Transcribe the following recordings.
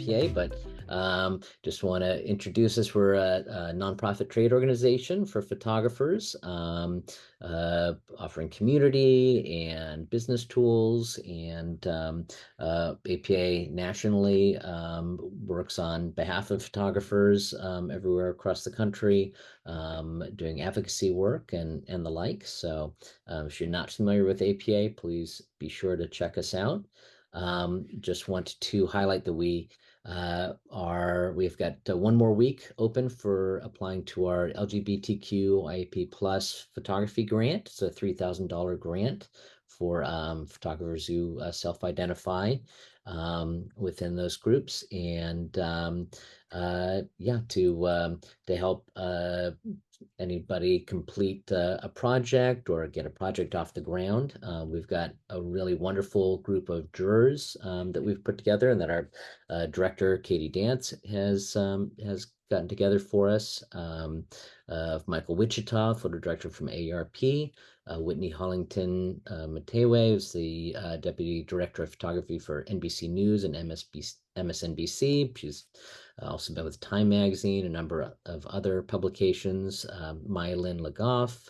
APA, but just want to introduce us. We're a nonprofit trade organization for photographers, offering community and business tools. And APA nationally works on behalf of photographers everywhere across the country, doing advocacy work and the like. So if you're not familiar with APA, please be sure to check us out. Just wanted to highlight that we've got one more week open for applying to our LGBTQ IAP plus photography grant. It's a $3,000 grant for photographers who self-identify within those groups, and yeah, to help anybody complete a project or get a project off the ground. We've got a really wonderful group of jurors that we've put together, and that our director Katie Dance has gotten together for us. Michael Wichita, photo director from AARP. Whitney Hollington Matewe is the deputy director of photography for NBC News and MSNBC. She's also been with Time Magazine, a number of other publications. Mylin Legoff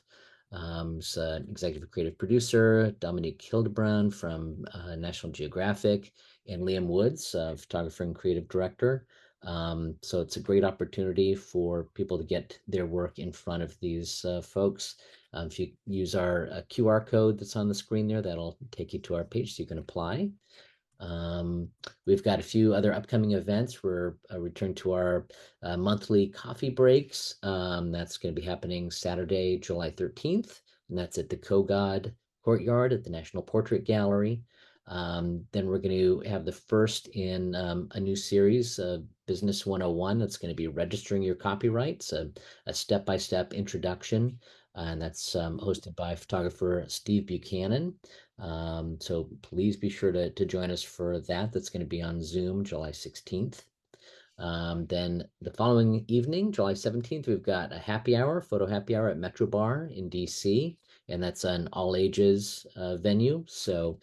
is an executive creative producer. Dominique Hildebrand from National Geographic, and Liam Woods, photographer and creative director. So it's a great opportunity for people to get their work in front of these folks. If you use our QR code that's on the screen there, that'll take you to our page so you can apply. We've got a few other upcoming events. We're returning to our monthly coffee breaks. That's going to be happening Saturday, July 13th, and that's at the Kogod Courtyard at the National Portrait Gallery. Then we're going to have the first in a new series, Business 101, that's going to be registering your copyrights, a step-by-step introduction, and that's hosted by photographer Steve Buchanan. So please be sure to join us for that. That's going to be on Zoom, July 16th. Then the following evening, July 17th, we've got a happy hour, photo happy hour at Metro Bar in DC, and that's an all ages venue. So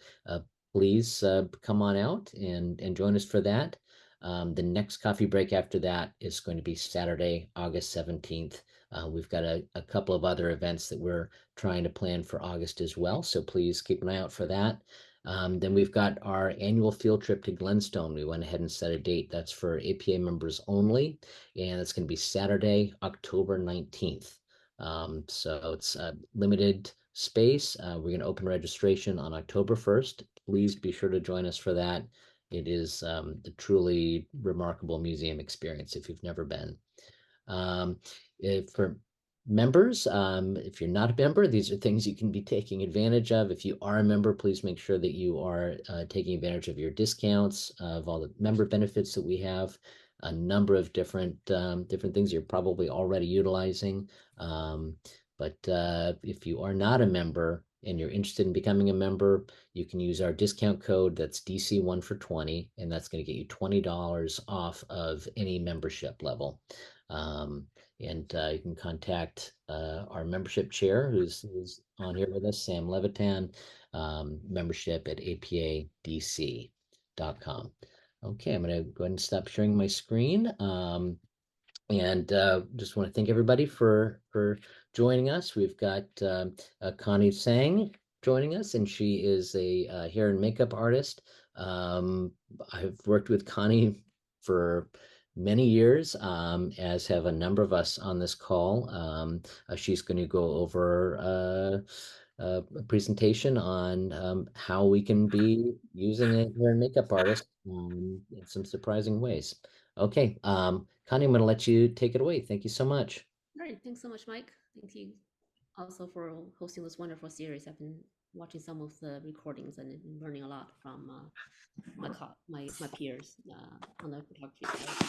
please come on out and join us for that. The next coffee break after that is going to be Saturday, August 17th. We've got a couple of other events that we're trying to plan for August as well, so please keep an eye out for that. Then we've got our annual field trip to Glenstone. We went ahead and set a date that's for APA members only, and it's going to be Saturday, October 19th. So it's a limited space. We're going to open registration on October 1st. Please be sure to join us for that. It is a truly remarkable museum experience if you've never been. For members, if you're not a member, these are things you can be taking advantage of. If you are a member, please make sure that you are taking advantage of your discounts, of all the member benefits that we have, a number of different things you're probably already utilizing. But if you are not a member and you're interested in becoming a member, you can use our discount code. That's DC1 for 20, and that's going to get you $20 off of any membership level. And you can contact our membership chair, who's on here with us, Sam Levitan, membership at apadc.com. Okay, I'm going to go ahead and stop sharing my screen. And just want to thank everybody for joining us. We've got Connie Tsang joining us, and she is a hair and makeup artist. I've worked with Connie for many years, as have a number of us on this call. She's going to go over a presentation on how we can be using a hair and makeup artist in some surprising ways. Okay, Connie, I'm going to let you take it away. Thank you so much. All right, thanks so much, Mike. Thank you also for hosting this wonderful series. I've been watching some of the recordings and learning a lot from my peers on the photography side.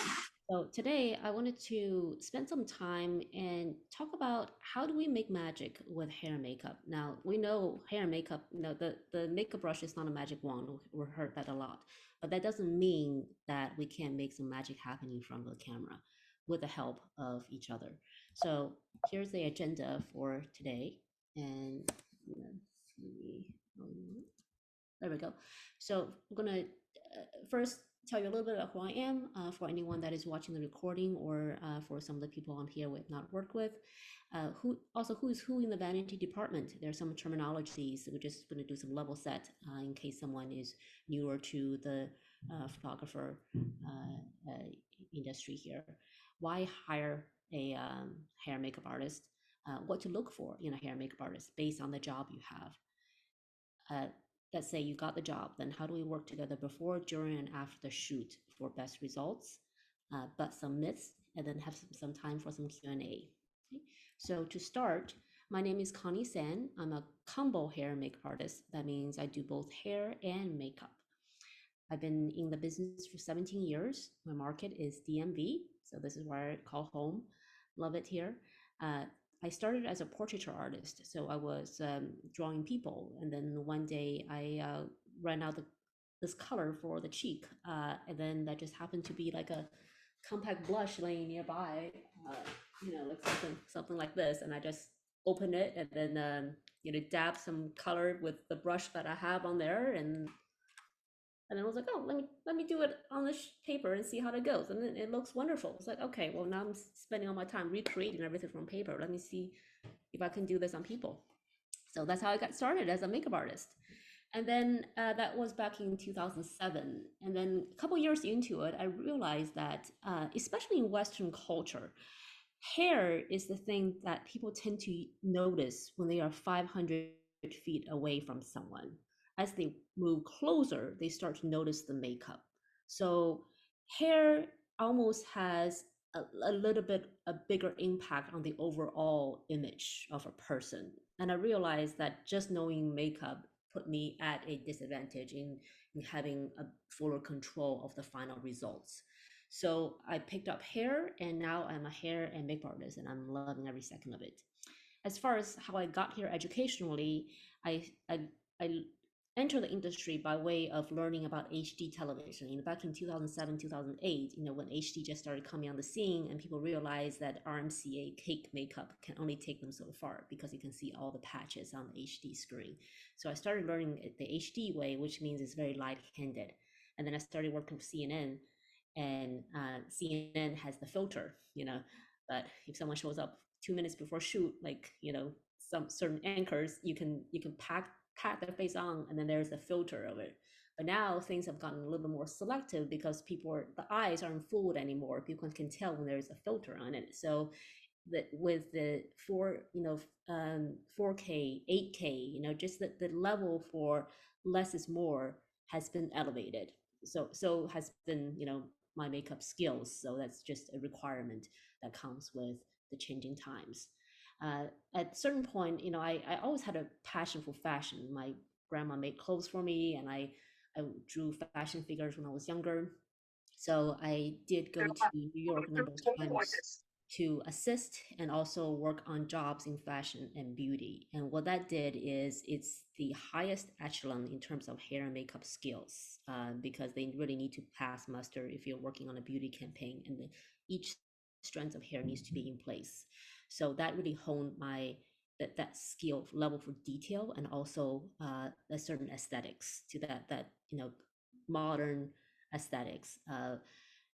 So today I wanted to spend some time and talk about how do we make magic with hair and makeup. Now we know hair and makeup, the makeup brush is not a magic wand. We've heard that a lot, but that doesn't mean that we can't make some magic happen in front of the camera with the help of each other. So here's the agenda for today. And let's see. There we go. So we're gonna first tell you a little bit about who I am for anyone that is watching the recording, or for some of the people I'm here with not work with. Who is who in the vanity department? There's some terminologies. We're just going to do some level set in case someone is newer to the photographer industry here. Why hire a hair and makeup artist? What to look for in a hair and makeup artist based on the job you have. Let's say you got the job, then how do we work together before, during, and after the shoot for best results? But some myths, and then have some time for some Q&A. Okay? So to start, my name is Connie Tsang. I'm a combo hair makeup artist. That means I do both hair and makeup. I've been in the business for 17 years. My market is DMV, so this is where I call home. Love it here. Uh, I started as a portraiture artist, so I was drawing people, and then one day I ran out this color for the cheek, and then that just happened to be like a compact blush laying nearby, like something like this, and I just opened it and then dab some color with the brush that I have on there, and I was like, oh, let me do it on this paper and see how it goes. And then it looks wonderful. It's like, okay, well, now I'm spending all my time recreating everything from paper. Let me see if I can do this on people. So that's how I got started as a makeup artist. And then that was back in 2007. And then a couple years into it, I realized that, especially in Western culture, hair is the thing that people tend to notice when they are 500 feet away from someone. As they move closer, they start to notice the makeup. So hair almost has a little bit a bigger impact on the overall image of a person. And I realized that just knowing makeup put me at a disadvantage in having a fuller control of the final results. So I picked up hair, and now I'm a hair and makeup artist, and I'm loving every second of it. As far as how I got here educationally, I entered the industry by way of learning about HD television. Back in 2007, 2008, when HD just started coming on the scene, and people realized that RMCA cake makeup can only take them so far because you can see all the patches on the HD screen. So I started learning it the HD way, which means it's very light-handed. And then I started working with CNN, and CNN has the filter, but if someone shows up 2 minutes before shoot, like some certain anchors, you can pat their face on, and then there's a filter of it. But now things have gotten a little bit more selective because the eyes aren't fooled anymore. People can tell when there's a filter on it. So that with the 4K, 8K, just the level for less is more has been elevated. So has been, my makeup skills. So that's just a requirement that comes with the changing times. At a certain point, I always had a passion for fashion. My grandma made clothes for me, and I drew fashion figures when I was younger. So I did go to New York a number of times to assist and also work on jobs in fashion and beauty. And what that did is it's the highest echelon in terms of hair and makeup skills, because they really need to pass muster if you're working on a beauty campaign, and each strand of hair needs to be in place. So that really honed that skill level for detail, and also a certain aesthetics to that modern aesthetics.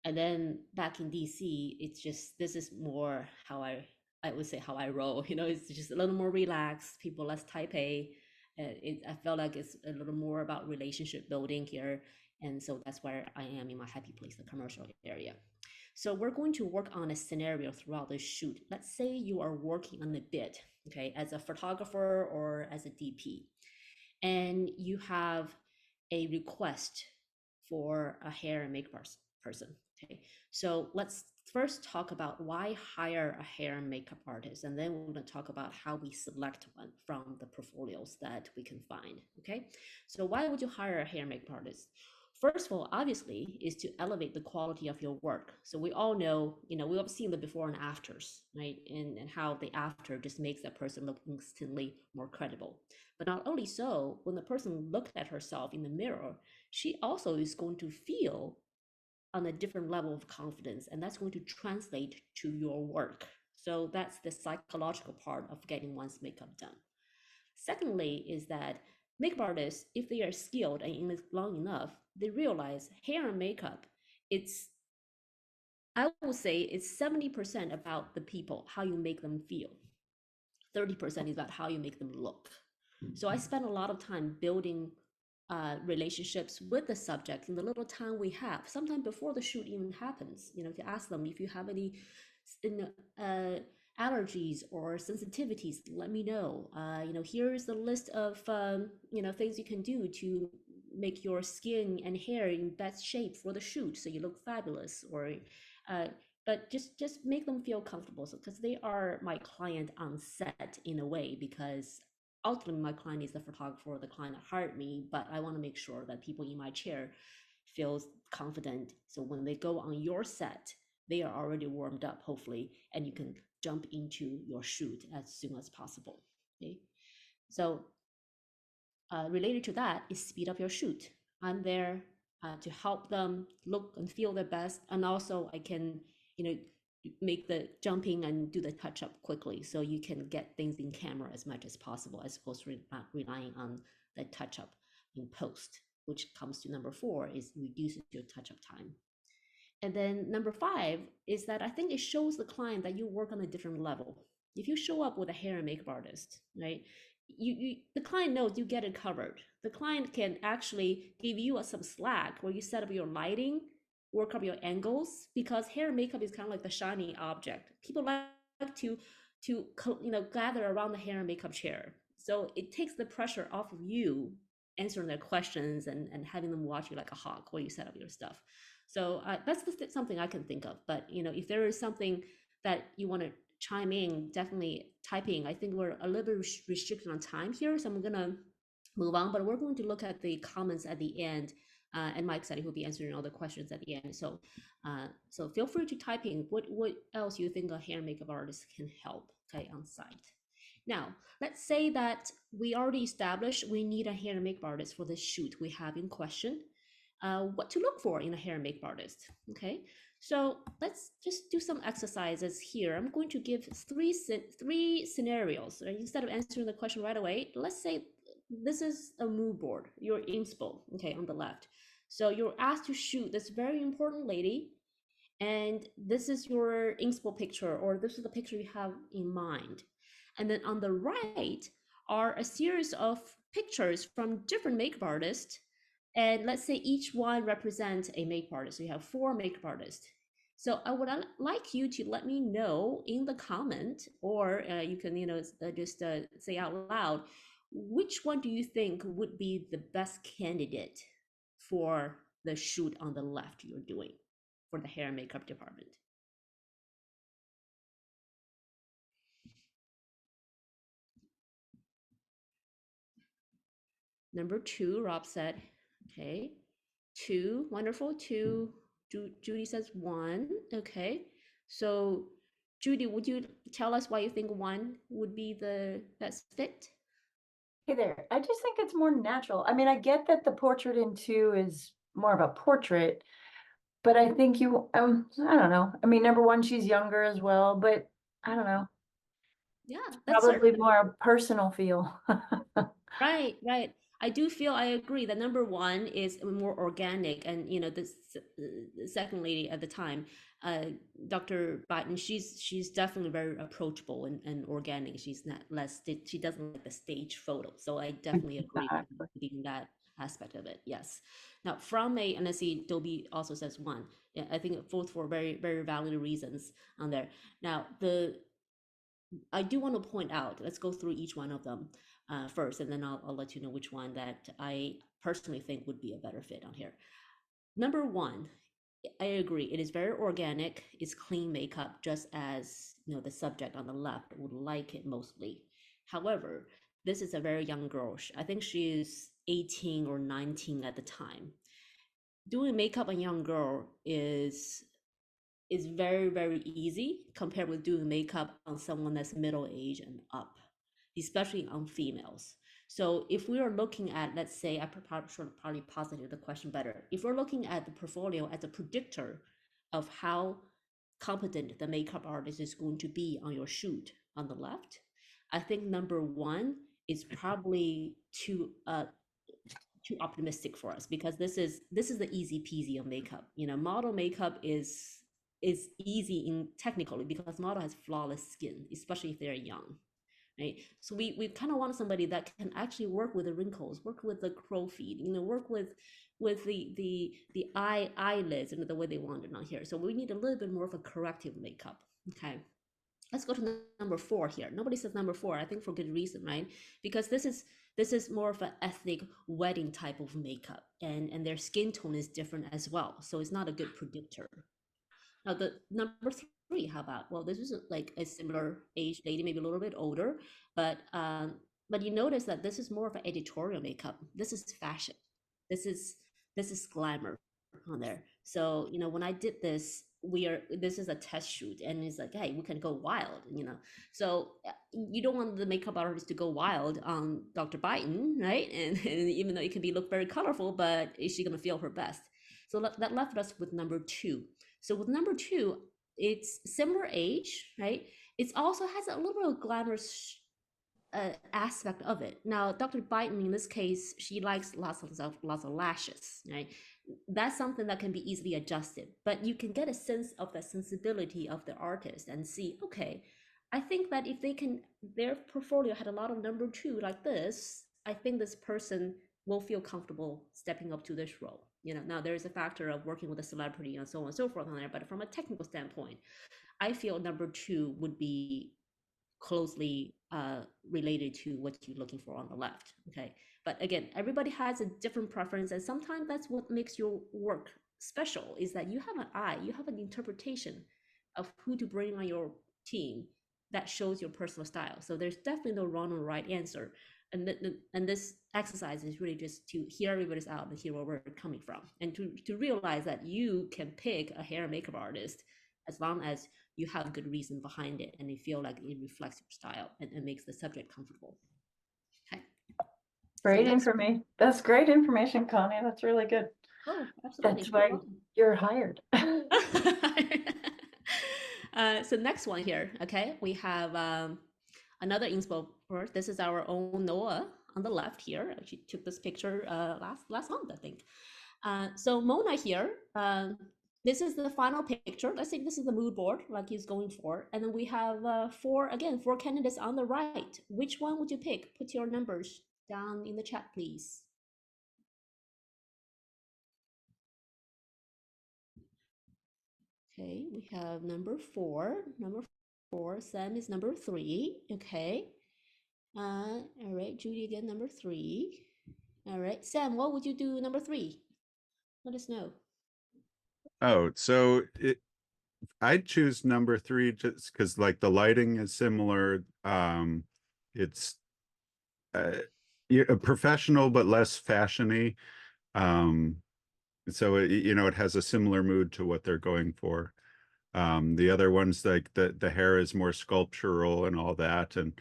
And then back in DC, it's just this is more how I would say how I roll. It's just a little more relaxed, people less type A. I felt like it's a little more about relationship building here, and so that's where I am in my happy place, the commercial area. So we're going to work on a scenario throughout the shoot. Let's say you are working on a bid, okay, as a photographer or as a DP, and you have a request for a hair and makeup person. Okay, so let's first talk about why hire a hair and makeup artist, and then we're going to talk about how we select one from the portfolios that we can find. Okay, so why would you hire a hair and makeup artist? First of all, obviously, is to elevate the quality of your work. So we all know, we've all seen the before and afters, right? And how the after just makes that person look instantly more credible. But not only so, when the person looks at herself in the mirror, she also is going to feel on a different level of confidence, and that's going to translate to your work. So that's the psychological part of getting one's makeup done. Secondly, is that makeup artists, if they are skilled and in it long enough, they realize hair and makeup, it's, I will say it's 70% about the people, how you make them feel. 30% is about how you make them look. So I spend a lot of time building relationships with the subject in the little time we have, sometimes before the shoot even happens, to ask them if you have any allergies or sensitivities, let me know. Here's the list of things you can do to make your skin and hair in best shape for the shoot so you look fabulous, or uh, but just make them feel comfortable, so because they are my client on set in a way, because ultimately my client is the photographer or the client that hired me, but I want to make sure that people in my chair feels confident, so when they go on your set they are already warmed up, hopefully, and you can jump into your shoot as soon as possible. Okay, so related to that is speed up your shoot. I'm there to help them look and feel their best, and also I can, make the jumping and do the touch up quickly, so you can get things in camera as much as possible, as opposed to relying on the touch up in post, which comes to number 4 is reduces your touch up time. And then number 5 is that I think it shows the client that you work on a different level. If you show up with a hair and makeup artist, right? The client knows you get it covered. The client can actually give you some slack where you set up your lighting, work up your angles, because hair and makeup is kind of like the shiny object. People like to gather around the hair and makeup chair. So it takes the pressure off of you answering their questions and having them watch you like a hawk while you set up your stuff. So that's something I can think of. But if there is something that you want to chime in, definitely type in. I think we're a little bit restricted on time here, so I'm gonna move on. But we're going to look at the comments at the end, and Mike said he will be answering all the questions at the end. So feel free to type in what else you think a hair makeup artist can help, okay, on site. Now, let's say that we already established we need a hair and makeup artist for the shoot we have in question. What to look for in a hair and makeup artist. Okay, so let's just do some exercises here. I'm going to give three scenarios. Right? Instead of answering the question right away, let's say this is a mood board, your inspo, okay, on the left. So you're asked to shoot this very important lady, and this is your inspo picture, or this is the picture you have in mind. And then on the right are a series of pictures from different makeup artists, and let's say each one represents a makeup artist. So you have 4 makeup artists. So I would like you to let me know in the comment, or you can just say out loud, which one do you think would be the best candidate for the shoot on the left you're doing for the hair and makeup department? Number 2, Rob said, okay. 2, wonderful. 2, Judy says 1, okay. So Judy, would you tell us why you think 1 would be the best fit? Hey there. I just think it's more natural. I mean, I get that the portrait in 2 is more of a portrait, but I think I don't know. I mean, number 1, she's younger as well, but I don't know. Yeah, It's that's probably certainly more a personal feel. right, right. I do feel I agree that number 1 is more organic, and the second lady at the time, uh, Dr. Biden, she's definitely very approachable and organic. She's not less. She doesn't like the stage photo, so I definitely agree Exactly. with that aspect of it. Yes. Now, and I see Dobie also says 1. Yeah, I think both for very very valid reasons on there. Now, I do want to point out, let's go through each one of them first, and then I'll let you know which one that I personally think would be a better fit on here. Number 1, I agree. It is very organic. It's clean makeup, just as the subject on the left would like it mostly. However, this is a very young girl. I think she's 18 or 19 at the time. Doing makeup on a young girl is very very easy compared with doing makeup on someone that's middle age and up, especially on females. So if we are looking at, let's say, I probably posited the question better, if we're looking at the portfolio as a predictor of how competent the makeup artist is going to be on your shoot on the left, I think number 1 is probably too optimistic for us, because this is the easy peasy of makeup. Model makeup is easy in technically because model has flawless skin, especially if they're young, right? So we kind of want somebody that can actually work with the wrinkles, work with the crow's feet, work with the eyelids and the way they want it on here. So we need a little bit more of a corrective makeup. Okay, let's go to number 4 here. Nobody says number 4, I think for good reason, right? Because this is more of an ethnic wedding type of makeup, and their skin tone is different as well, so it's not a good predictor. Now the number 3, how about? Well, this is like a similar age lady, maybe a little bit older, but you notice that this is more of an editorial makeup. This is fashion. This is glamour on there. So when I did this, this is a test shoot, and it's like, hey, we can go wild. So you don't want the makeup artist to go wild on Dr. Biden, right? And even though it can look very colorful, but is she gonna feel her best? So that left us with number 2. So with number 2, it's similar age, right? It also has a little bit of glamorous aspect of it. Now, Dr. Biden, in this case, she likes lots of lashes, right? That's something that can be easily adjusted, but you can get a sense of the sensibility of the artist and see, okay, I think that if their portfolio had a lot of number 2 like this, I think this person will feel comfortable stepping up to this role. Now there is a factor of working with a celebrity and so on and so forth on there, but from a technical standpoint, I feel number 2 would be closely related to what you're looking for on the left. Okay, but again, everybody has a different preference, and sometimes that's what makes your work special, is that you have an eye, you have an interpretation of who to bring on your team that shows your personal style. So there's definitely no wrong or right answer, and this exercise is really just to hear everybody's out and hear where we're coming from, and to realize that you can pick a hair and makeup artist as long as you have good reason behind it and you feel like it reflects your style and makes the subject comfortable. Okay. Great information. That's great information, Connie. That's really good. Oh, absolutely. That's why you're hired. So next one here, okay, we have another inspo. This is our own Noah on the left here. She took this picture last month, I think. So Mona here, this is the final picture. Let's say this is the mood board like he's going for. And then we have 4 candidates on the right. Which one would you pick? Put your numbers down in the chat, please. Okay, we have number 4. Number 4. Sam is number 3. Okay. All right, Judy again, number 3. All right, Sam, what would you do number 3? Let us know. Oh, so I'd choose number 3 just because like the lighting is similar. It's professional but less fashiony. So it has a similar mood to what they're going for. The other ones, like the hair is more sculptural and all that. And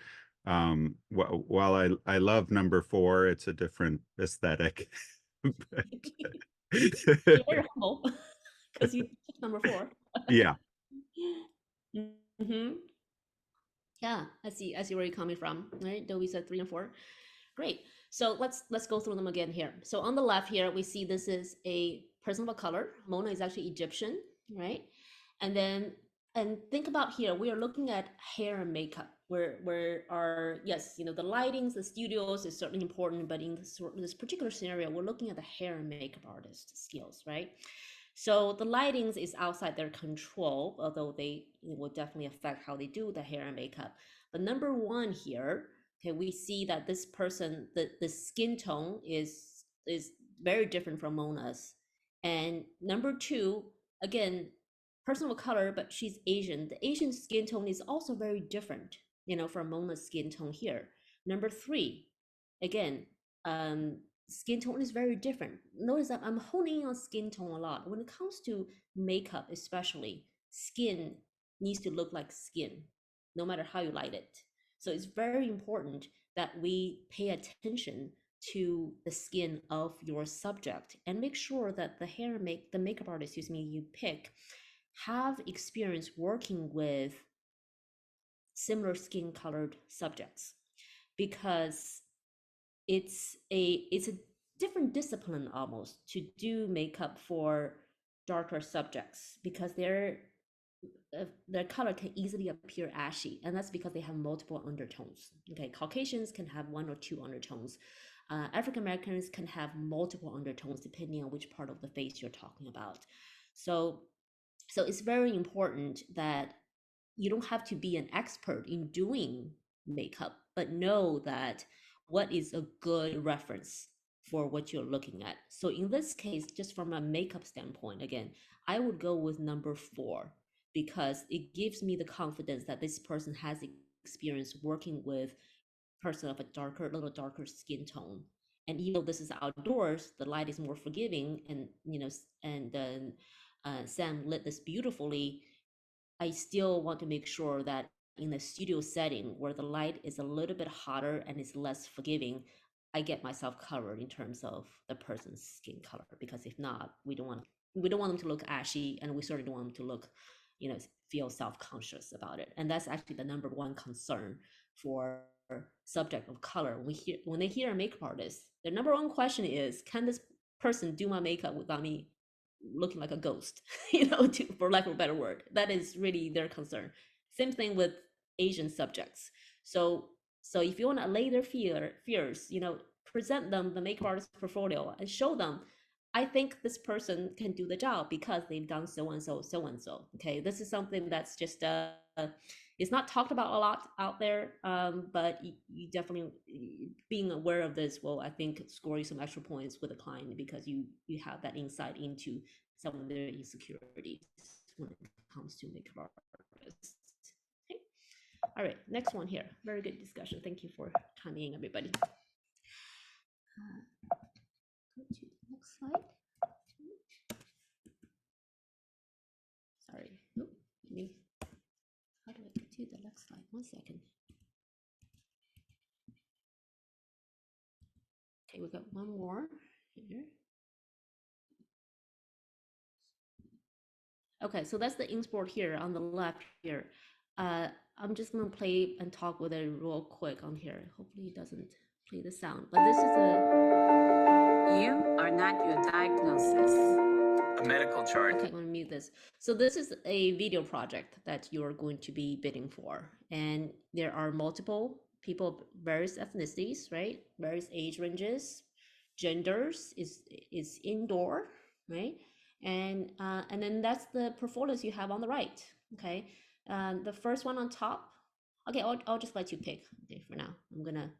while I love number 4, it's a different aesthetic. You're very humble because you took number 4. Yeah. Mm-hmm. Yeah, I see where you're coming from, right? Though we said 3 and 4. Great. So let's go through them again here. So on the left here, we see this is a person of color. Mona is actually Egyptian, right? And think about here, we are looking at hair and makeup, where our, yes, the lightings, the studios is certainly important, but in this particular scenario, we're looking at the hair and makeup artist skills, right? So the lightings is outside their control, although they will definitely affect how they do the hair and makeup. But number 1 here, okay, we see that this person, the skin tone is very different from Mona's. And number 2, again, person of color, but she's Asian. The Asian skin tone is also very different, from Mona's skin tone here. Number 3, again, skin tone is very different. Notice that I'm honing on skin tone a lot. When it comes to makeup, especially, skin needs to look like skin, no matter how you light it. So it's very important that we pay attention to the skin of your subject and make sure that the makeup artist, you pick, have experience working with similar skin colored subjects. because it's a different discipline almost to do makeup for darker subjects, because their color can easily appear ashy, and that's because they have multiple undertones. Okay, Caucasians can have 1 or 2 undertones. African Americans can have multiple undertones depending on which part of the face you're talking about. So it's very important that you don't have to be an expert in doing makeup, but know that what is a good reference for what you're looking at. So in this case, just from a makeup standpoint, again, I would go with number 4, because it gives me the confidence that this person has experience working with person of a little darker skin tone. And even though this is outdoors, the light is more forgiving, and then Sam lit this beautifully. I still want to make sure that in a studio setting where the light is a little bit hotter and is less forgiving, I get myself covered in terms of the person's skin color. Because if not, we don't want them to look ashy, and we certainly don't want them to look, feel self-conscious about it. And that's actually the number 1 concern for subject of color. When they hear a makeup artist, their number 1 question is, can this person do my makeup without me looking like a ghost, for lack of a better word? That is really their concern. Same thing with Asian subjects. So if you want to allay their fears, present them the makeup artist portfolio and show them, I think this person can do the job because they've done so and so, so and so. Okay, this is something that's just it's not talked about a lot out there, but you definitely, being aware of this will, I think, score you some extra points with a client, because you have that insight into some of their insecurities when it comes to makeup artists. Okay. All right, next one here. Very good discussion. Thank you for timing, everybody. Go to the next slide. Sorry. Oop, how do I get to the next slide? 1 second. Okay, we got one more here. Okay, so that's the import here on the left here. I'm just gonna play and talk with it real quick on here. Hopefully it doesn't play the sound, but this is You are not your diagnosis. A medical chart. Okay, I'm gonna mute this. So this is a video project that you are going to be bidding for, and there are multiple people of various ethnicities, right? Various age ranges, genders, is indoor, right? And then that's the portfolios you have on the right. Okay, the first one on top. Okay, I'll just let you pick. Okay, for now, I'm gonna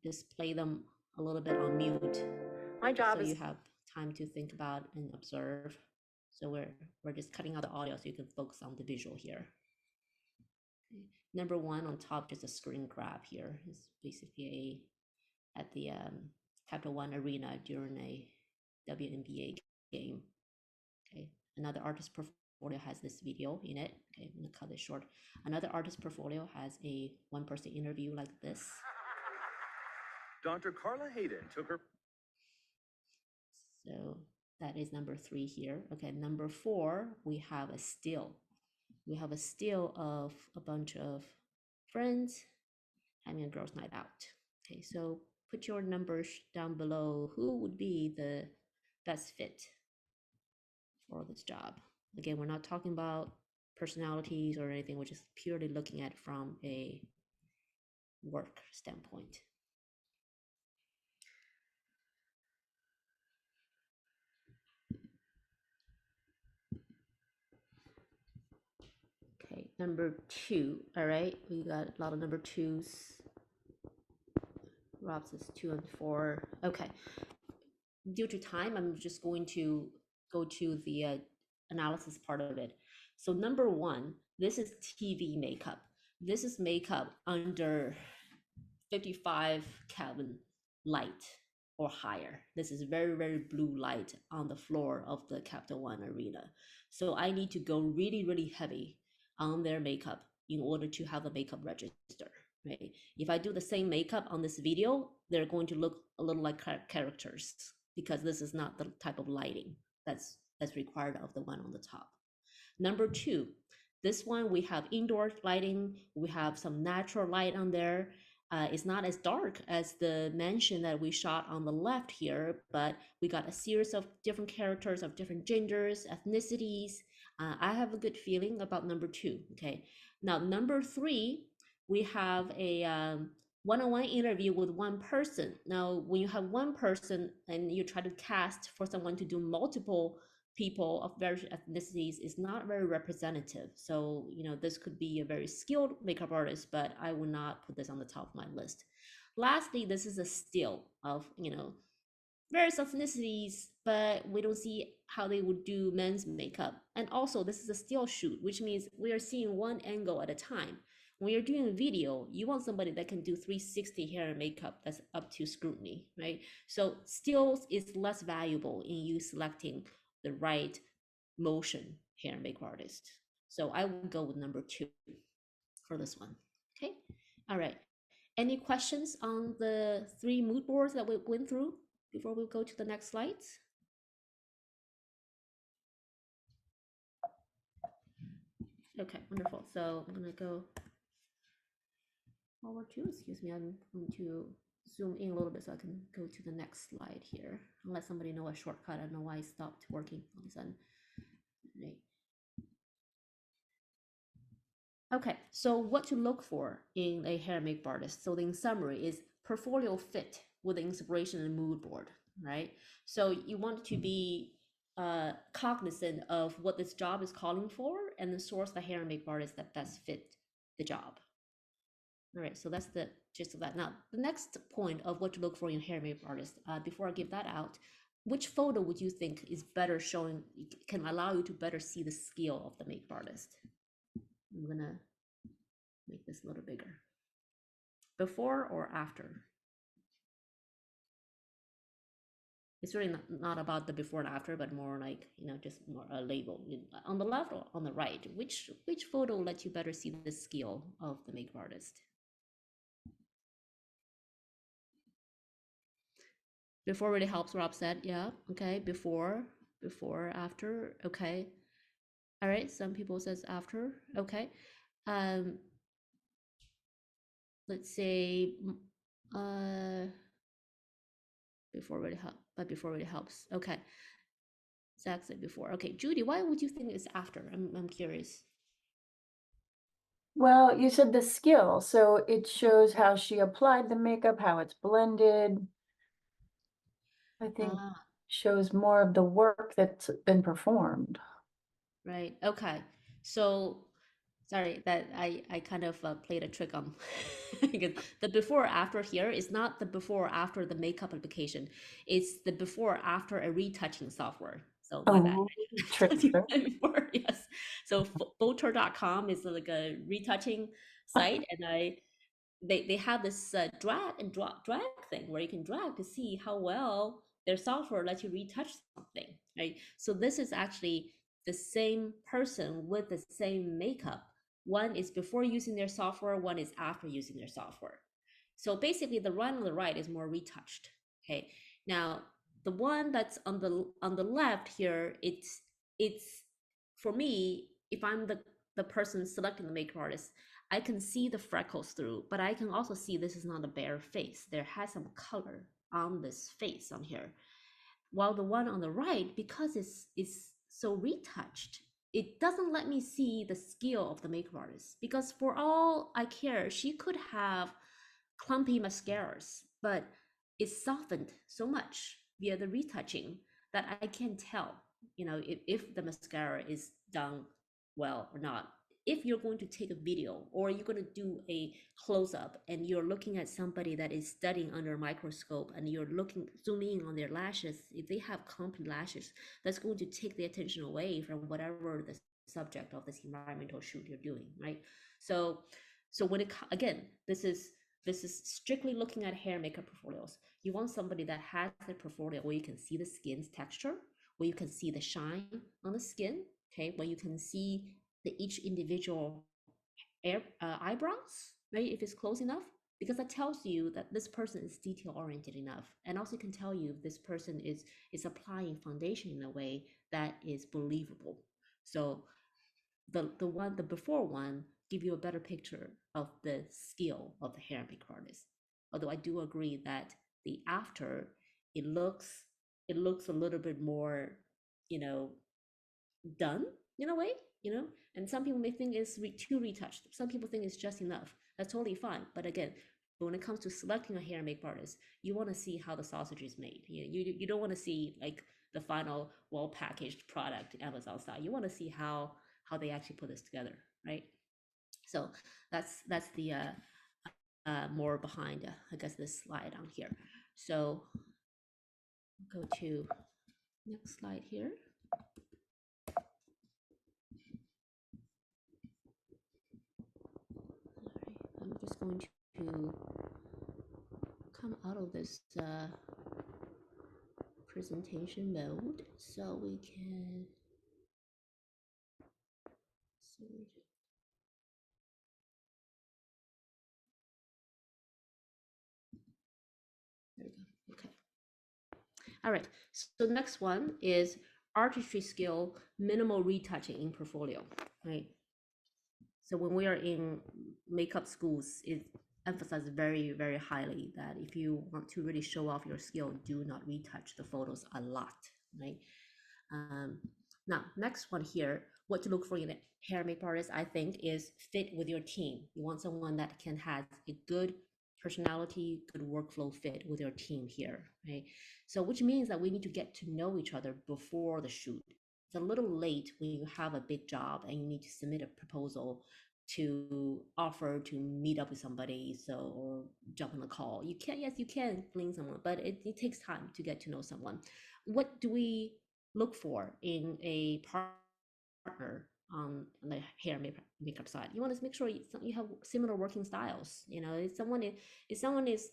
display them a little bit on mute. My job so is you have time to think about and observe. So we're just cutting out the audio so you can focus on the visual here. Okay. Number 1 on top, just a screen grab here, is basically at the Capital One Arena during a WNBA game. Okay, another artist portfolio has this video in it. Okay, I'm gonna cut it short. Another artist portfolio has a 1-person interview like this. Dr. Carla Hayden took her. So that is number 3 here. Okay, number 4, we have a still. We have a still of a bunch of friends having a girls' night out. Okay, so put your numbers down below. Who would be the best fit for this job? Again, we're not talking about personalities or anything. We're just purely looking at it from a work standpoint. Okay, number 2. All right, we got a lot of number 2s. Rob's is 2 and 4. Okay. Due to time, I'm just going to go to the analysis part of it. So number 1, this is TV makeup. This is makeup under 55 Kelvin light or higher. This is very, very blue light on the floor of the Capital One Arena. So I need to go really, really heavy on their makeup in order to have the makeup register, right? If I do the same makeup on this video, they're going to look a little like characters, because this is not the type of lighting that's required of the one on the top. Number 2, this one we have indoor lighting, we have some natural light on there, It's not as dark as the mansion that we shot on the left here, but we got a series of different characters of different genders, ethnicities. I have a good feeling about number 2. Okay, now number 3, we have a one-on-one interview with one person. Now, when you have one person and you try to cast for someone to do multiple people of various ethnicities, is not very representative. So, this could be a very skilled makeup artist, but I would not put this on the top of my list. Lastly, this is a still of, various ethnicities, but we don't see how they would do men's makeup. And also, this is a still shoot, which means we are seeing one angle at a time. When you're doing a video, you want somebody that can do 360 hair and makeup that's up to scrutiny, right? So stills is less valuable in you selecting the right motion hair and makeup artist. So I would go with number 2 for this one. Okay. All right. Any questions on the 3 mood boards that we went through before we go to the next slides? Okay, wonderful. So I'm gonna go forward to, excuse me, I'm going to zoom in a little bit so I can go to the next slide here. I'll let somebody know a shortcut. I don't know why it stopped working all of a sudden. Right. Okay, so what to look for in a hair makeup artist. So in summary is portfolio fit with the inspiration and mood board, right? So you want to be cognizant of what this job is calling for and then source the hair and makeup artist that best fit the job. All right, so that's the gist of that. Now, the next point of what to look for in hair makeup artist, before I give that out, which photo would you think is better showing, can allow you to better see the skill of the makeup artist? I'm gonna make this a little bigger. Before or after? It's really not about the before and after, but more like, just more a label. On the left or on the right, which photo lets you better see the skill of the makeup artist? Before really helps, Rob said. Yeah, okay, before, after, okay. All right, some people says after, okay. Let's say before really help, but before really helps. Okay. Zach said before. Okay, Judy, why would you think it's after? I'm curious. Well, you said the skill, so it shows how she applied the makeup, how it's blended. I think shows more of the work that's been performed. Right. Okay. So sorry that I kind of played a trick on because the before after here is not the before after the makeup application. It's the before after a retouching software. So my bad. Trickster. Before, yes. So Boter.com is like a retouching site, and they have this drag and drag thing where you can drag to see how well their software lets you retouch something, right? So this is actually the same person with the same makeup. One is before using their software, one is after using their software. So basically the one on the right is more retouched. Okay. Now the one that's on the left here, it's for me, if I'm the person selecting the makeup artist, I can see the freckles through, but I can also see this is not a bare face. There has some color on this face on here. While the one on the right, because it's so retouched, it doesn't let me see the skill of the makeup artist. Because for all I care, she could have clumpy mascaras, but it's softened so much via the retouching that I can tell, if the mascara is done well or not. If you're going to take a video or you're going to do a close-up and you're looking at somebody that is studying under a microscope and you're zooming in on their lashes, if they have clumpy lashes, that's going to take the attention away from whatever the subject of this environmental shoot you're doing, right? So when again, this is strictly looking at hair makeup portfolios. You want somebody that has a portfolio where you can see the skin's texture, where you can see the shine on the skin, okay, where you can see each individual eyebrows, right, if it's close enough, because that tells you that this person is detail oriented enough, and also can tell you if this person is applying foundation in a way that is believable. So the before one give you a better picture of the skill of the hair makeup artist. Although I do agree that the after, it looks a little bit more, done in a way, and some people may think it's too retouched. Some people think it's just enough. That's totally fine. But again, when it comes to selecting a hair makeup artist, you want to see how the sausage is made. You don't want to see like the final well packaged product Amazon style. You want to see how they actually put this together, right? So that's the more behind, I guess, this slide on here. So go to next slide here. I'm just going to come out of this presentation mode so we can see. There we go. Okay. All right. So next one is artistry skill, minimal retouching in portfolio, right? So when we are in makeup schools, it emphasizes very, very highly that if you want to really show off your skill, do not retouch the photos a lot, right? Now, next one here, what to look for in a hair makeup artist, I think, is fit with your team. You want someone that can have a good personality, good workflow fit with your team here, right? So which means that we need to get to know each other before the shoot. It's a little late when you have a big job and you need to submit a proposal to offer to meet up with somebody, so, or jump on a call. You can, yes, you can fling someone, but it takes time to get to know someone. What do we look for in a partner on the hair makeup side? You want to make sure you have similar working styles. If someone is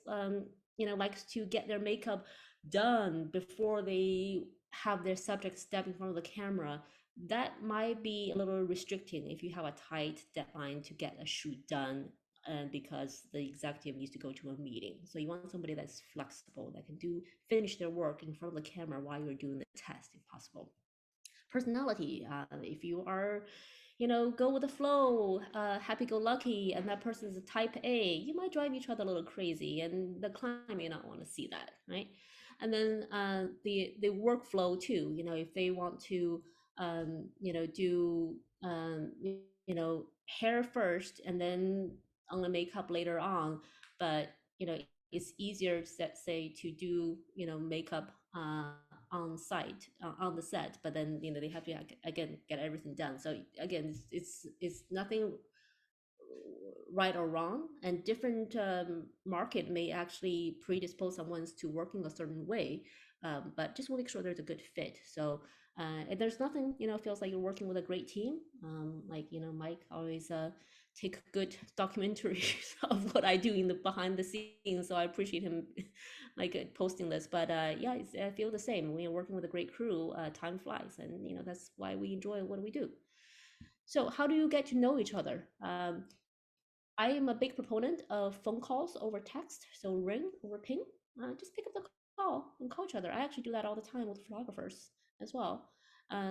likes to get their makeup done before they have their subject step in front of the camera, that might be a little restricting if you have a tight deadline to get a shoot done, and because the executive needs to go to a meeting. So you want somebody that's flexible, that can finish their work in front of the camera while you're doing the test if possible. Personality, if you are, go with the flow, happy-go-lucky, and that person is a type A, you might drive each other a little crazy, and the client may not want to see that, right? And then the workflow too, if they want to do hair first and then on the makeup later on, but it's easier say to do makeup on site, on the set, but then they have to again get everything done. So again, it's nothing right or wrong, and different market may actually predispose someone to working a certain way, but just want to make sure there's a good fit. So and there's nothing, feels like you're working with a great team. Like Mike always take good documentaries of what I do in the behind the scenes, so I appreciate him like posting this. But yeah, I feel the same. When you're working with a great crew, time flies, and that's why we enjoy what we do. So how do you get to know each other? I am a big proponent of phone calls over text. So ring or ping, just pick up the call and call each other. I actually do that all the time with photographers as well.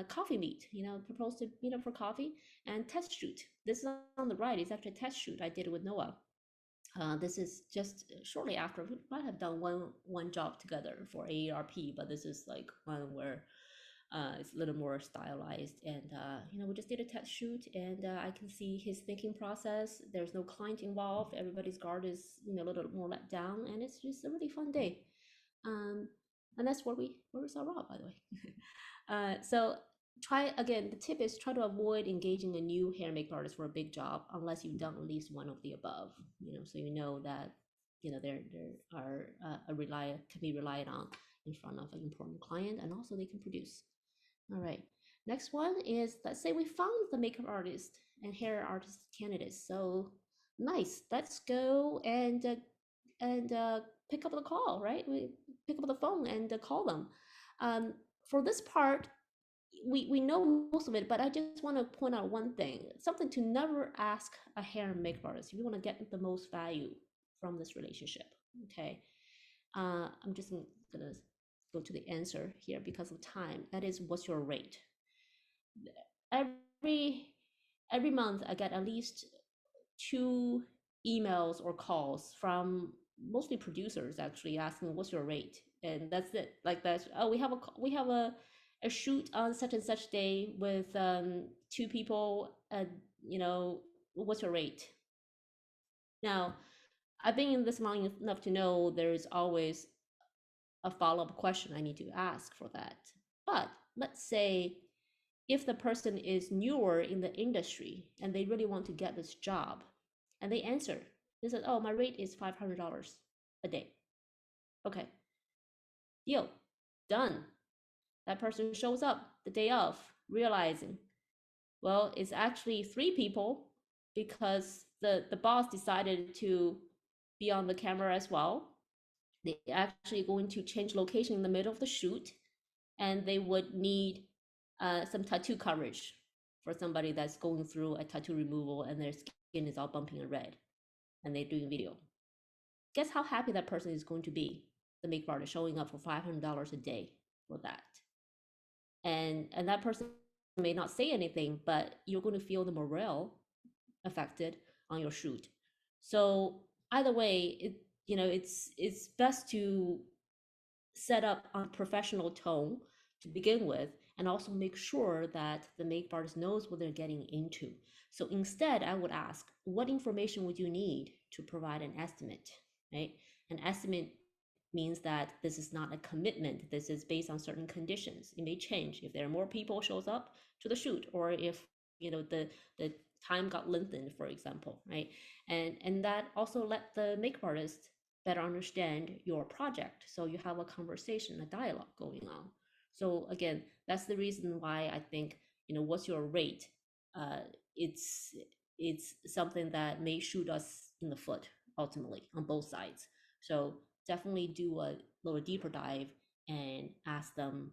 Coffee meet, propose to meet up for coffee, and test shoot. This is on the right. It's actually a test shoot I did with Noah. This is just shortly after. We might have done one job together for AARP, but this is like one where it's a little more stylized, and we just did a test shoot, and I can see his thinking process. There's no client involved. Everybody's guard is a little more let down, and it's just a really fun day. And that's where we saw Rob, by the way. So try again. The tip is try to avoid engaging a new hair makeup artist for a big job unless you've done at least one of the above. So that there are can be relied on in front of an important client, and also they can produce. All right, next one is, let's say we found the makeup artist and hair artist candidates. So nice, let's go and pick up the call, right? We pick up the phone and call them. For this part, we know most of it, but I just want to point out one thing, something to never ask a hair and makeup artist if you want to get the most value from this relationship, okay? I'm just gonna go to the answer here because of time. That is, what's your rate? Every every month I get at least 2 emails or calls from mostly producers actually asking what's your rate, and that's it. Like that's, oh, we have a shoot on such and such day with 2 people, you know, what's your rate? Now, I've been in this long enough to know there's always a follow-up question I need to ask for that. But let's say if the person is newer in the industry and they really want to get this job, and they answer, they said, oh, my rate is $500 a day. Okay, deal, done. That person shows up the day of, realizing, well, it's actually 3 people because the boss decided to be on the camera as well. They actually going to change location in the middle of the shoot, and they would need some tattoo coverage for somebody that's going through a tattoo removal and their skin is all bumpy and red, and they're doing video. Guess how happy that person is going to be, the makeup artist showing up for $500 a day for that. And that person may not say anything, but you're going to feel the morale affected on your shoot. So either way, it's best to set up a professional tone to begin with, and also make sure that the makeup artist knows what they're getting into. So instead, I would ask, what information would you need to provide an estimate, right? An estimate means that this is not a commitment. This is based on certain conditions. It may change if there are more people shows up to the shoot, or if the time got lengthened, for example, right? And that also let the makeup artist better understand your project, so you have a conversation, a dialogue going on. So again, that's the reason why I think, what's your rate? It's something that may shoot us in the foot ultimately on both sides. So definitely do a little deeper dive and ask them,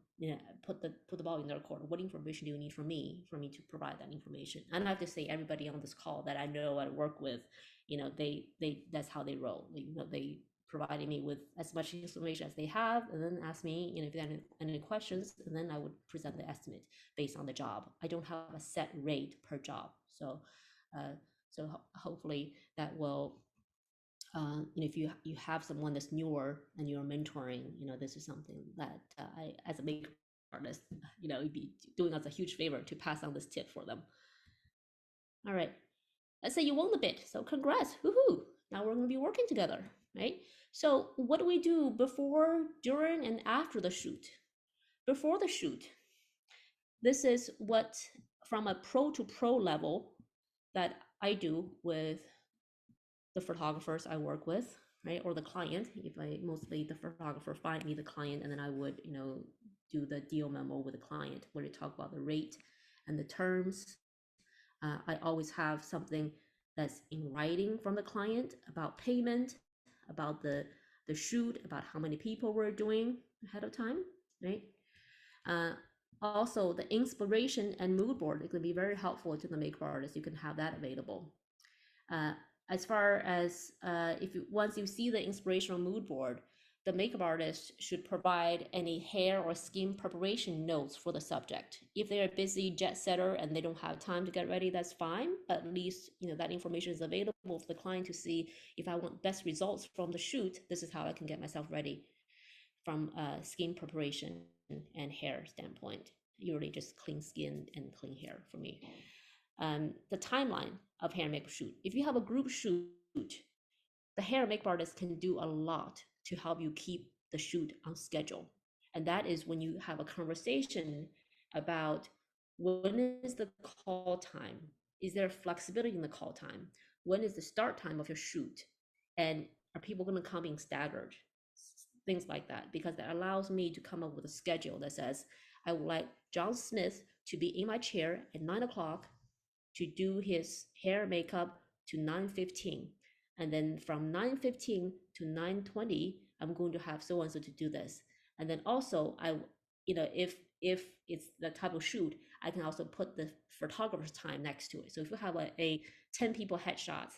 put the ball in their court. What information do you need from me to provide that information? And I have to say, everybody on this call that I know I work with, they that's how they roll. They provided me with as much information as they have, and then ask me, if they have any questions, and then I would present the estimate based on the job. I don't have a set rate per job. So hopefully that will, if you have someone that's newer and you're mentoring, this is something that I, as a makeup artist, you'd be doing us a huge favor to pass on this tip for them. All right, let's say you won the bid, so congrats, woohoo! Now we're going to be working together, right? So what do we do before, during, and after the shoot? Before the shoot, this is what, from a pro to pro level, that I do with the photographers I work with, right? Or the client, if mostly the photographer find me the client, and then I would, do the deal memo with the client where we talk about the rate and the terms. I always have something that's in writing from the client about payment, about the shoot, about how many people we're doing ahead of time, right? Also, the inspiration and mood board, it can be very helpful to the makeup artist. You can have that available. As far as once you see the inspirational mood board, the makeup artist should provide any hair or skin preparation notes for the subject. If they're a busy jet setter and they don't have time to get ready, that's fine. But at least that information is available for the client to see. If I want best results from the shoot, this is how I can get myself ready from skin preparation and hair standpoint. Usually just clean skin and clean hair for me. The timeline of hair and makeup shoot. If you have a group shoot, the hair and makeup artist can do a lot to help you keep the shoot on schedule. And that is when you have a conversation about, when is the call time? Is there flexibility in the call time? When is the start time of your shoot? And are people going to come in staggered? Things like that, because that allows me to come up with a schedule that says, I would like John Smith to be in my chair at 9 o'clock to do his hair and makeup to 9:15. And then from 9:15 to 9:20, I'm going to have so and so to do this. And then also, if it's the type of shoot, I can also put the photographer's time next to it. So if you have a 10 people headshot,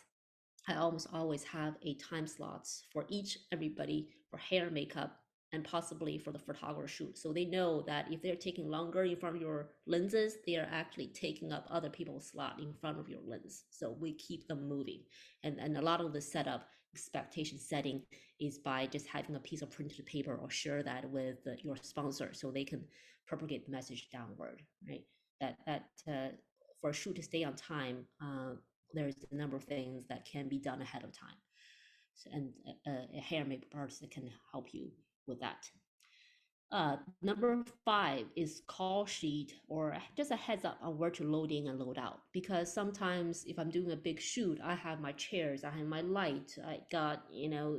I almost always have a time slots for everybody for hair and makeup and possibly for the photographer shoot. So they know that if they're taking longer in front of your lenses, they are actually taking up other people's slot in front of your lens. So we keep them moving. And a lot of the setup expectation setting is by just having a piece of printed paper or share that with your sponsor so they can propagate the message downward, right? That for a shoot to stay on time, there's a number of things that can be done ahead of time. So, and a hair makeup artist that can help you with that. Number 5 is call sheet, or just a heads up on where to load in and load out. Because sometimes if I'm doing a big shoot, I have my chairs, I have my light, I got, a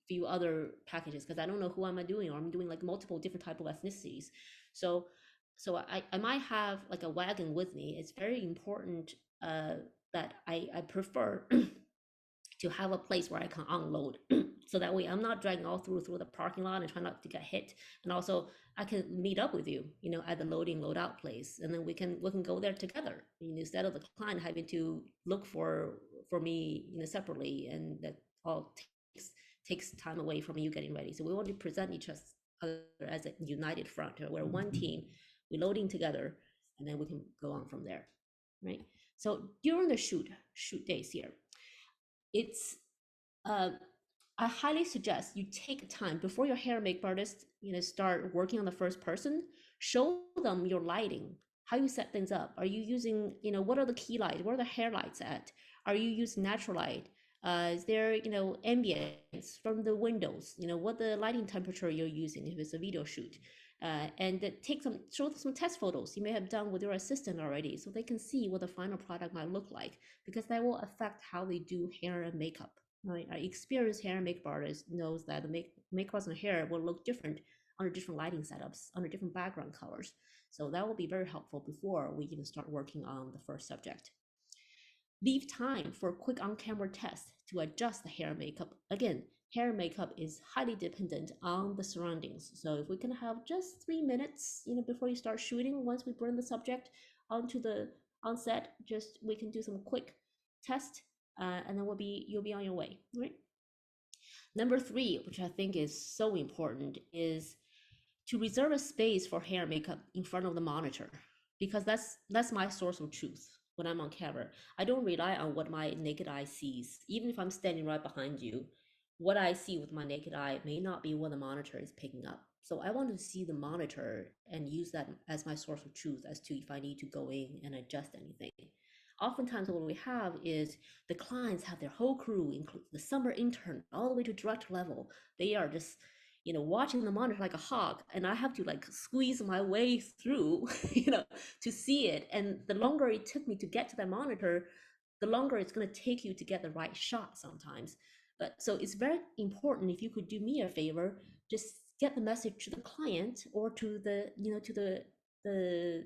few other packages because I don't know who am I doing, or I'm doing like multiple different type of ethnicities. So I might have like a wagon with me. It's very important that I prefer to have a place where I can unload. So that way I'm not dragging all through the parking lot and trying not to get hit. And also I can meet up with you, at the loading load out place. And then we can go there together, instead of the client having to look for me, separately. And that all takes time away from you getting ready. So we want to present each other as a united front. We're one team, we're loading together, and then we can go on from there, right? So during the shoot days here, it's I highly suggest you take time before your hair makeup artist, start working on the first person. Show them your lighting, how you set things up. Are you using, what are the key lights? Where are the hair lights at? Are you using natural light? Is there, ambience from the windows? What the lighting temperature you're using if it's a video shoot. And show them some test photos you may have done with your assistant already, so they can see what the final product might look like, because that will affect how they do hair and makeup. Right? Our experienced hair and makeup artist knows that the makeup and hair will look different under different lighting setups, under different background colors. So that will be very helpful before we even start working on the first subject. Leave time for a quick on-camera test to adjust the hair and makeup. Again, hair and makeup is highly dependent on the surroundings. So if we can have just 3 minutes, before you start shooting, once we bring the subject onto the onset, we can do some quick test, and then you'll be on your way, right? Number 3, which I think is so important, is to reserve a space for hair and makeup in front of the monitor, because that's my source of truth when I'm on camera. I don't rely on what my naked eye sees. Even if I'm standing right behind you, what I see with my naked eye may not be what the monitor is picking up. So I want to see the monitor and use that as my source of truth as to if I need to go in and adjust anything. Oftentimes what we have is the clients have their whole crew, including the summer intern, all the way to director level. They are just watching the monitor like a hawk, and I have to like squeeze my way through, to see it. And the longer it took me to get to that monitor, the longer it's going to take you to get the right shot sometimes. But so it's very important, if you could do me a favor, just get the message to the client or to the, to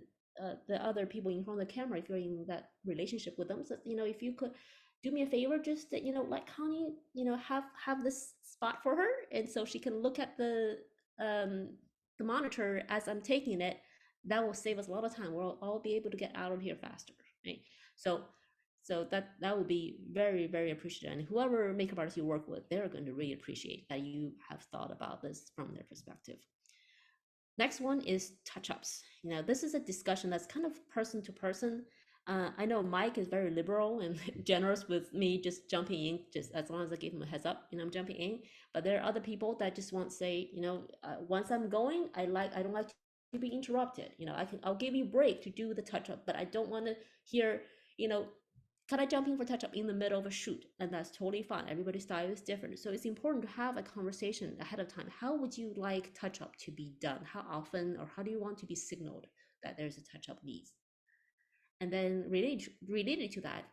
the other people in front of the camera if you're in that relationship with them. So, if you could do me a favor, just let Connie, have this spot for her, and so she can look at the monitor as I'm taking it. That will save us a lot of time. We'll all be able to get out of here faster, right? So that will be very, very appreciated. And whoever makeup artist you work with, they're going to really appreciate that you have thought about this from their perspective. Next one is touch-ups. This is a discussion that's kind of person to person. I know Mike is very liberal and generous with me just jumping in, just as long as I give him a heads up, I'm jumping in. But there are other people that just want to say, once I'm going, I don't like to be interrupted. I'll give you a break to do the touch-up, but I don't want to hear, can I jump in for touch-up in the middle of a shoot? And that's totally fine. Everybody's style is different. So it's important to have a conversation ahead of time. How would you like touch-up to be done? How often, or how do you want to be signaled that there's a touch-up needs? And then related to that,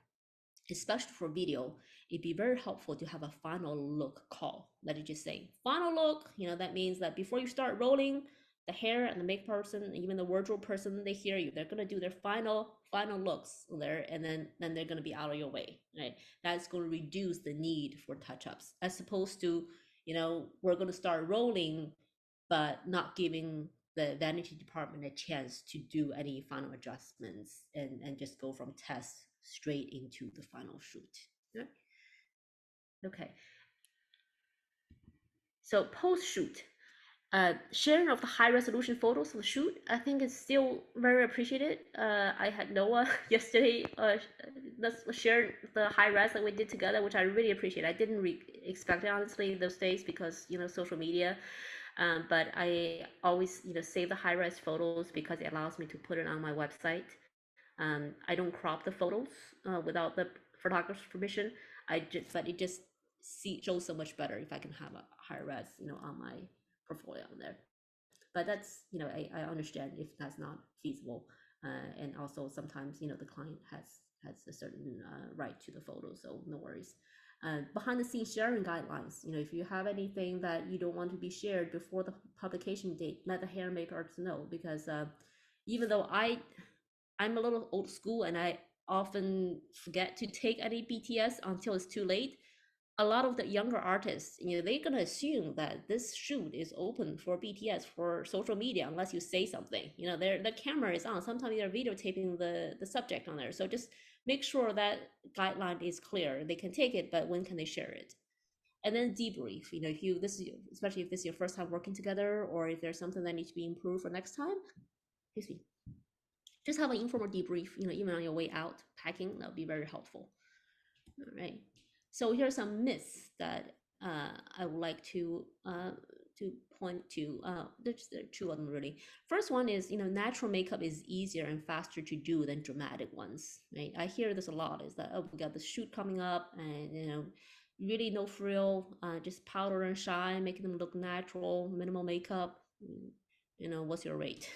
especially for video, it'd be very helpful to have a final look call. Let it just say, final look. That means that before you start rolling, the hair and the makeup person, even the wardrobe person, they hear you. They're going to do their final looks there, and then they're going to be out of your way, right? That's going to reduce the need for touch-ups, as opposed to, we're going to start rolling, but not giving the vanity department a chance to do any final adjustments and just go from test straight into the final shoot. Yeah. Okay. So post-shoot, Sharing of the high resolution photos of the shoot, I think is still very appreciated. I had Noah yesterday share the high res that we did together, which I really appreciate. I didn't expect it honestly those days because social media. But I always save the high res photos because it allows me to put it on my website. I don't crop the photos without the photographer's permission. But it just shows so much better if I can have a high res, on my portfolio on there. But that's, I understand if that's not feasible, and also sometimes the client has a certain right to the photo, so no worries. Behind the scenes sharing guidelines, if you have anything that you don't want to be shared before the publication date, let the hair makeup artist know, because even though I'm a little old school and I often forget to take any BTS until it's too late. A lot of the younger artists, they're gonna assume that this shoot is open for BTS for social media unless you say something. The camera is on. Sometimes they're videotaping the subject on there. So just make sure that guideline is clear. They can take it, but when can they share it? And then debrief. If you especially if this is your first time working together, or if there's something that needs to be improved for next time, excuse me, just have an informal debrief, even on your way out packing, that would be very helpful. All right. So here's some myths that I would like to point to. There are two of them really. First one is, natural makeup is easier and faster to do than dramatic ones. Right? I hear this a lot. Is that, oh, we got the shoot coming up, and really no frill, just powder and shine, making them look natural, minimal makeup. What's your rate?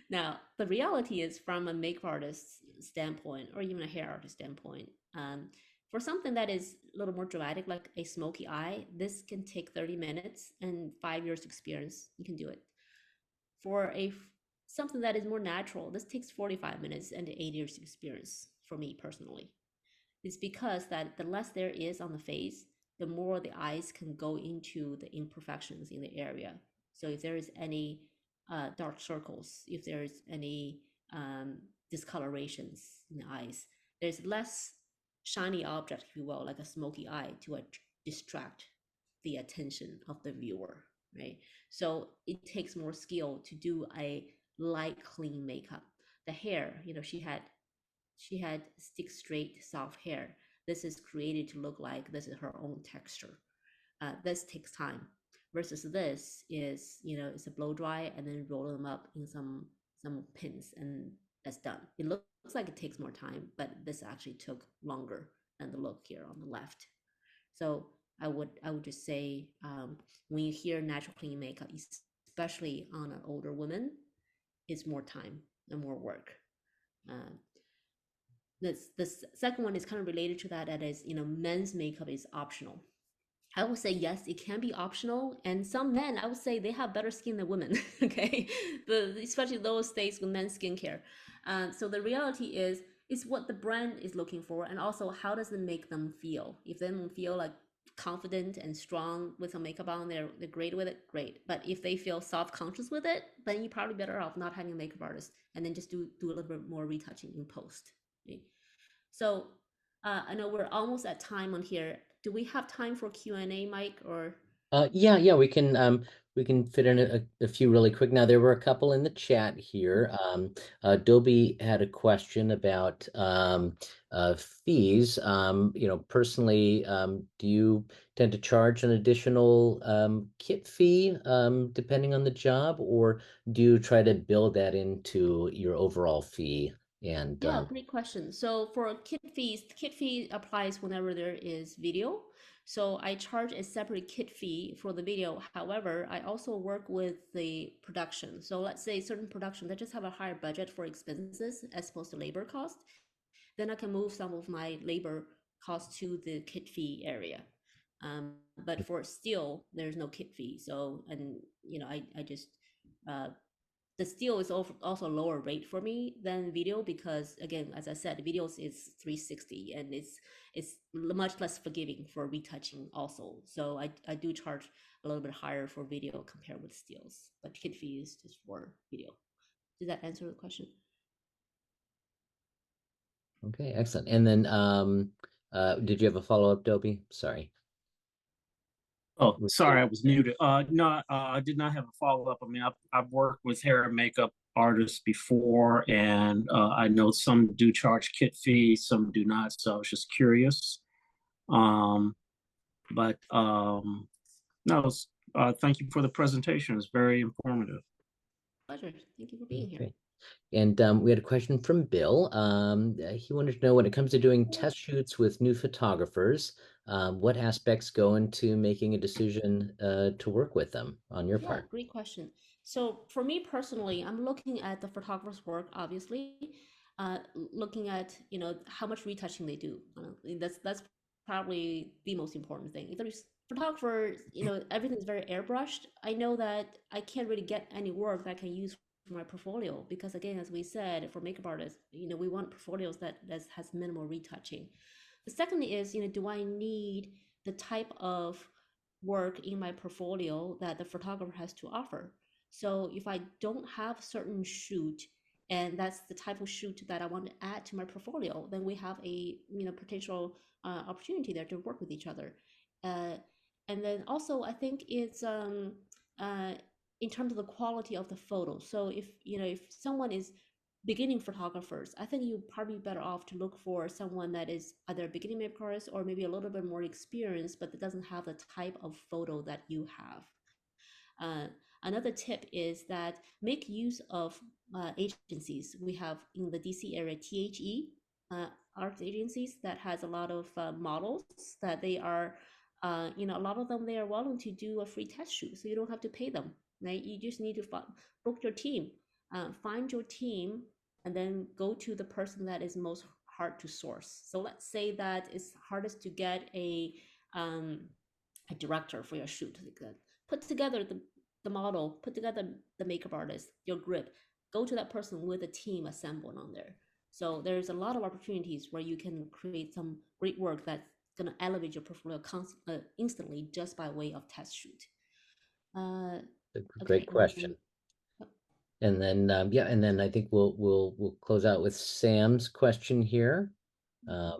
Now, the reality is, from a makeup artist standpoint, or even a hair artist standpoint, for something that is a little more dramatic, like a smoky eye, this can take 30 minutes and 5 years experience. You can do it. For something that is more natural, this takes 45 minutes and 8 years experience for me personally. It's because that the less there is on the face, the more the eyes can go into the imperfections in the area. So if there is any dark circles, if there's any discolorations in the eyes, there's less shiny object, if you will, like a smoky eye, to distract the attention of the viewer, right? So it takes more skill to do a light, clean makeup. The hair, she had stick straight soft hair. This is created to look like this is her own texture. This takes time, versus this is, it's a blow dry and then roll them up in some pins, and that's done. It looks like it takes more time, but this actually took longer than the look here on the left. So I would just say, when you hear natural clean makeup, especially on an older woman, it's more time and more work. The second one is kind of related to that. That is, men's makeup is optional. I would say yes, it can be optional, and some men, I would say, they have better skin than women. Okay, especially those days with men's skincare. So the reality is, it's what the brand is looking for, and also how does it make them feel. If they don't feel like confident and strong with some makeup on, they're great with it, great. But if they feel self-conscious with it, then you're probably better off not having a makeup artist, and then just do a little bit more retouching in post. Okay? So I know we're almost at time on here. Do we have time for Q&A, Mike, or? Yeah, we can fit in a few really quick. Now, there were a couple in the chat here. Dobie had a question about fees. Personally, do you tend to charge an additional kit fee depending on the job, or do you try to build that into your overall fee? And Yeah, great question. So for kit fees, the kit fee applies whenever there is video. So I charge a separate kit fee for the video. However, I also work with the production. So let's say certain production that just have a higher budget for expenses as opposed to labor cost, then I can move some of my labor cost to the kit fee area. But for still, there's no kit fee. So, and I just the still is also a lower rate for me than video, because again, as I said, videos is 360 and it's much less forgiving for retouching also. So I do charge a little bit higher for video compared with stills, but kit fee is just for video. Does that answer the question? Okay, excellent. And then did you have a follow-up, Dobie? Sorry. Oh, sorry, I was muted. No, I did not have a follow-up. I mean, I've worked with hair and makeup artists before, and I know some do charge kit fees, some do not. So I was just curious. But no, thank you for the presentation. It's very informative. Pleasure. Thank you for being here. Great. And we had a question from Bill. He wanted to know, when it comes to doing test shoots with new photographers, what aspects go into making a decision to work with them on your Yeah, part? great question. So for me personally, I'm looking at the photographer's work, obviously, looking at, you know, how much retouching they do. That's probably the most important thing. If there's photographers, you know, everything's very airbrushed. I know that I can't really get any work that I can use for my portfolio because, again, as we said, for makeup artists, you know, we want portfolios that has minimal retouching. The second is, you know, do I need the type of work in my portfolio that the photographer has to offer? So if I don't have a certain shoot and that's the type of shoot that I want to add to my portfolio, then we have a, you know, potential opportunity there to work with each other. And then also I think it's in terms of the quality of the photo. So if, you know, if someone is beginning photographers, I think you're probably better off to look for someone that is either a beginning makeup artist or maybe a little bit more experienced, but that doesn't have the type of photo that you have. Another tip is that make use of agencies. We have in the DC area THE art agencies that has a lot of models that they are, you know, a lot of them they are willing to do a free test shoot, so you don't have to pay them. Right? You just need to book your team, find your team, and then go to the person that is most hard to source. So let's say that it's hardest to get a director for your shoot. Put together the model, put together the makeup artist, your grid, go to that person with a team assembled on there. So there's a lot of opportunities where you can create some great work that's going to elevate your portfolio instantly just by way of test shoot. Great Okay, question. And then yeah, and then I think we'll close out with Sam's question here. I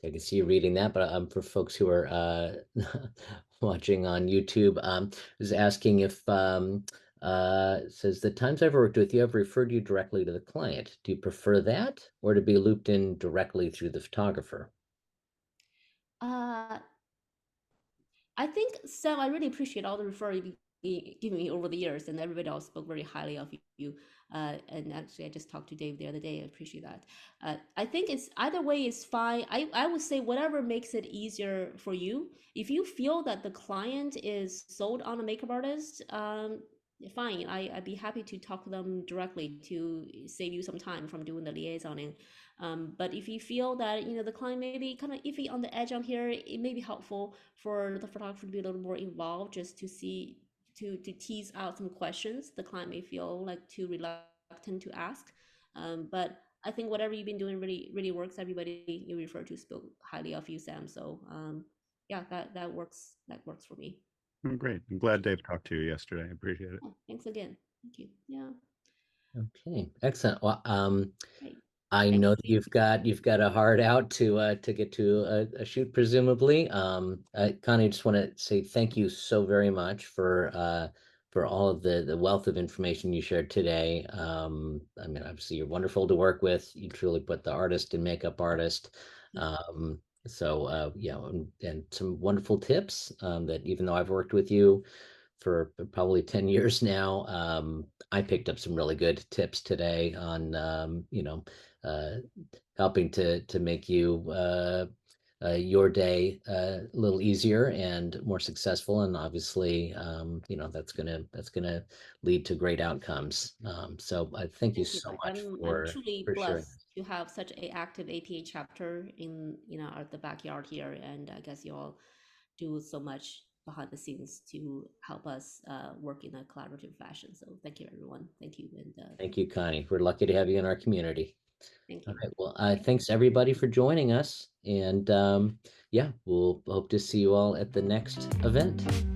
can see you reading that, but for folks who are watching on YouTube, is asking if says the times I've worked with you, I've referred you directly to the client. Do you prefer that or to be looped in directly through the photographer? I think, Sam, I really appreciate all the referral you given me over the years, and everybody else spoke very highly of you. And actually, I just talked to Dave the other day. I appreciate that. I think it's either way is fine. I would say whatever makes it easier for you. If you feel that the client is sold on a makeup artist, fine. I'd be happy to talk to them directly to save you some time from doing the liaisoning. But if you feel that, you know, the client may be kind of iffy on the edge on here, it may be helpful for the photographer to be a little more involved, just to see to tease out some questions the client may feel like too reluctant to ask. But I think whatever you've been doing really works. Everybody you refer to spoke highly of you, Sam. So yeah, that works for me. Oh, great. I'm glad Dave talked to you yesterday. I appreciate it. Yeah, thanks again. Thank you. Yeah. Okay, excellent. Well, Great. I Thanks. know that you've got a hard out to get to a shoot, presumably. Connie, just want to say thank you so very much for all of the wealth of information you shared today. I mean, obviously you're wonderful to work with. You truly put the artist and makeup artist. So yeah, and some wonderful tips that even though I've worked with you for probably 10 years now, I picked up some really good tips today on you know, helping to make you your day a little easier and more successful, and obviously you know, that's gonna lead to great outcomes. So I thank you Thank you, so Mike. much I'm truly sharing. blessed to have such a active APA chapter in, you know, at the backyard here, and I guess you all do so much behind the scenes to help us work in a collaborative fashion. So thank you, everyone. Thank you, and Thank you, Connie. We're lucky to have you in our community. thank All you. right. Well, thanks everybody for joining us, and yeah, we'll hope to see you all at the next event.